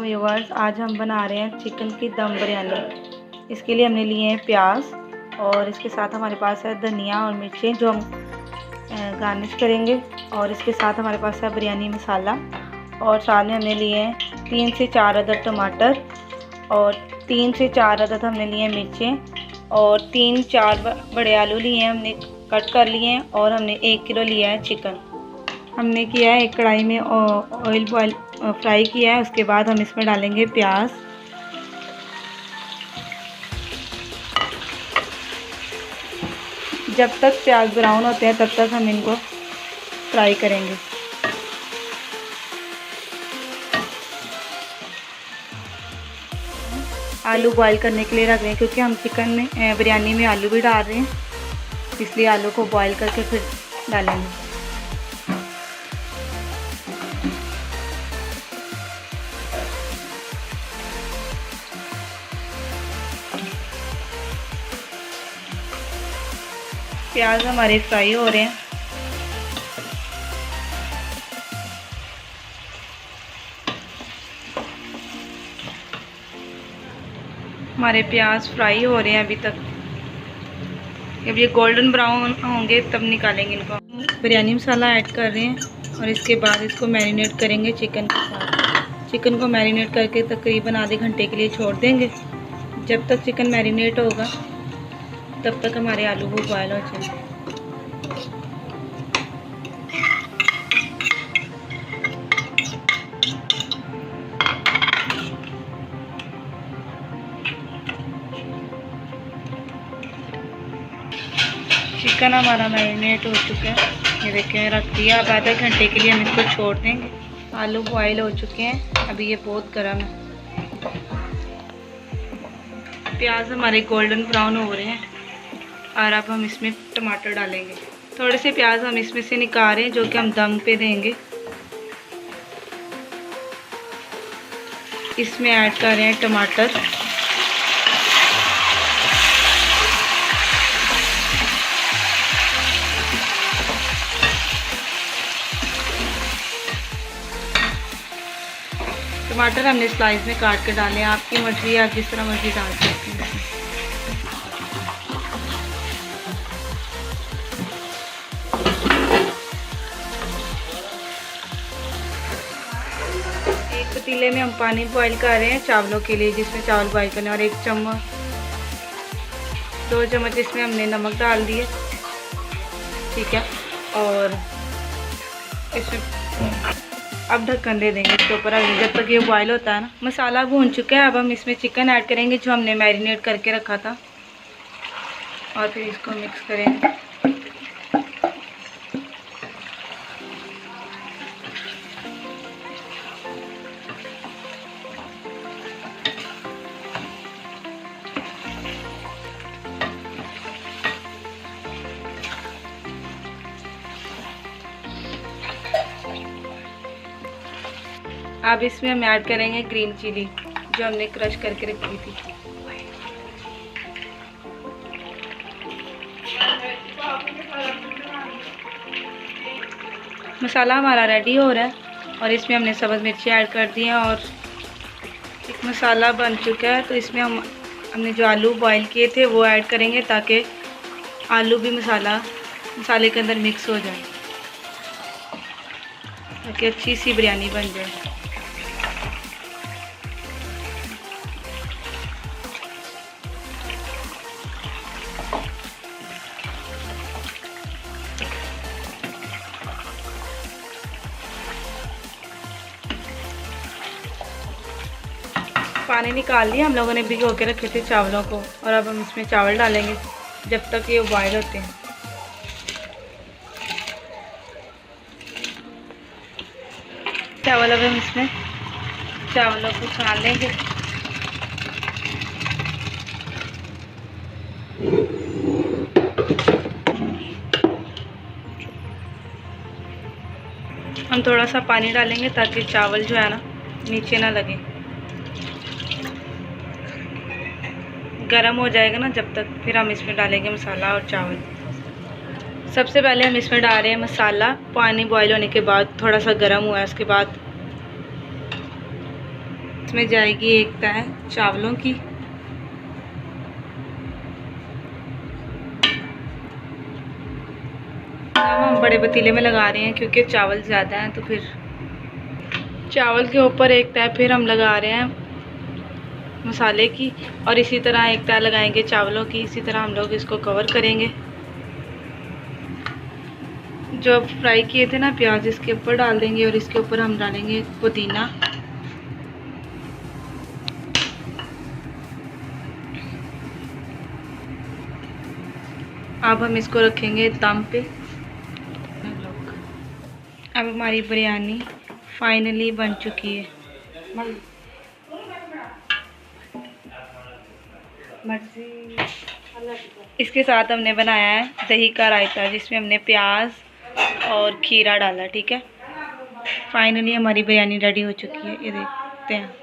Viewers, आज हम बना रहे हैं चिकन की दम बिरयानी। इसके लिए हमने लिए हैं प्याज और इसके साथ हमारे पास है धनिया और मिर्चें जो हम गार्निश करेंगे। और इसके साथ हमारे पास है बिरयानी मसाला और साथ में हमने लिए हैं 3 से 4 अदद टमाटर और 3 से 4 अदद हमने लिए हैं मिर्चें और 3-4 बड़े आलू लिए हैं, हमने कट कर लिए हैं। और हमने 1 किलो लिया है चिकन। हमने किया है एक कढ़ाई में ऑयल बॉयल फ्राई किया है। उसके बाद हम इसमें डालेंगे प्याज। जब तक प्याज ब्राउन होते हैं तब तक हम इनको फ्राई करेंगे। आलू बॉईल करने के लिए रख रहे हैं क्योंकि हम चिकन में बिरयानी में आलू भी डाल रहे हैं, इसलिए आलू को बॉईल करके फिर डालेंगे। प्याज हमारे फ्राई हो रहे हैं। हमारे प्याज फ्राई हो रहे हैं अभी तक। जब ये गोल्डन ब्राउन होंगे तब निकालेंगे इनको। बिरयानी मसाला ऐड कर रहे हैं और इसके बाद इसको मैरिनेट करेंगे चिकन के साथ। चिकन को मैरिनेट करके तकरीबन आधे घंटे के लिए छोड़ देंगे। जब तक चिकन मैरिनेट होगा तब तक हमारे आलू वो बॉयल हो जाएंगे। चिकन हमारा मैरिनेट हो चुका है, ये देखें रख दिया। अब आधे घंटे के लिए हम इसको छोड़ देंगे। आलू बॉयल हो चुके हैं, अभी ये बहुत गर्म है। प्याज हमारे गोल्डन ब्राउन हो रहे हैं और अब हम इसमें टमाटर डालेंगे। थोड़े से प्याज हम इसमें से निकाल रहे हैं जो कि हम दम पे देंगे। इसमें ऐड कर रहे हैं टमाटर। टमाटर हमने स्लाइस में काट के डाले हैं, आपकी मर्जी है, आप जिस तरह मर्जी डाल सकते हैं। एक पतीले में हम पानी बॉईल कर रहे हैं चावलों के लिए, जिसमें चावल बॉईल करने, और 2 चम्मच इसमें हमने नमक डाल दिए, ठीक है। और इसमें अब ढक्कन दे देंगे इसके ऊपर जब तक ये बॉईल होता है ना। मसाला भून चुका है, अब हम इसमें चिकन ऐड करेंगे जो हमने मैरिनेट करके रखा था और फिर इसको मिक्स करेंगे। अब इसमें हम ऐड करेंगे ग्रीन चिली जो हमने क्रश करके रखी थी। मसाला हमारा रेडी हो रहा है और इसमें हमने सब्ज़ मिर्ची ऐड कर दी हैं और एक मसाला बन चुका है। तो इसमें हमने जो आलू बॉईल किए थे वो ऐड करेंगे ताकि आलू भी मसाले के अंदर मिक्स हो जाए, ताकि अच्छी सी बिरयानी बन जाए। पानी निकाल लिया हम लोगों ने, भिगो के रखे थे चावलों को, और अब हम इसमें चावल डालेंगे जब तक ये बॉयल होते हैं। चावल अब हम इसमें चावलों को छान लेंगे। हम थोड़ा सा पानी डालेंगे ताकि चावल जो है ना नीचे ना लगे। गरम हो जाएगा ना जब तक, फिर हम इसमें डालेंगे मसाला और चावल। सबसे पहले हम इसमें डाल रहे हैं मसाला। पानी बॉईल होने के बाद थोड़ा सा गर्म हुआ है, उसके बाद इसमें जाएगी एक तह चावलों की। हम बड़े पतीले में लगा रहे हैं क्योंकि चावल ज़्यादा हैं, तो फिर चावल के ऊपर एक तह फिर हम लगा रहे हैं मसाले की, और इसी तरह एक तह लगाएंगे चावलों की। इसी तरह हम लोग इसको कवर करेंगे। जो फ्राई किए थे ना प्याज, इसके ऊपर डाल देंगे और इसके ऊपर हम डालेंगे पुदीना। अब हम इसको रखेंगे दम पे। अब हमारी बिरयानी फाइनली बन चुकी है। इसके साथ हमने बनाया है दही का रायता, जिसमें हमने प्याज और खीरा डाला। ठीक है, फाइनली हमारी बिरयानी रेडी हो चुकी है। ये देखते हैं।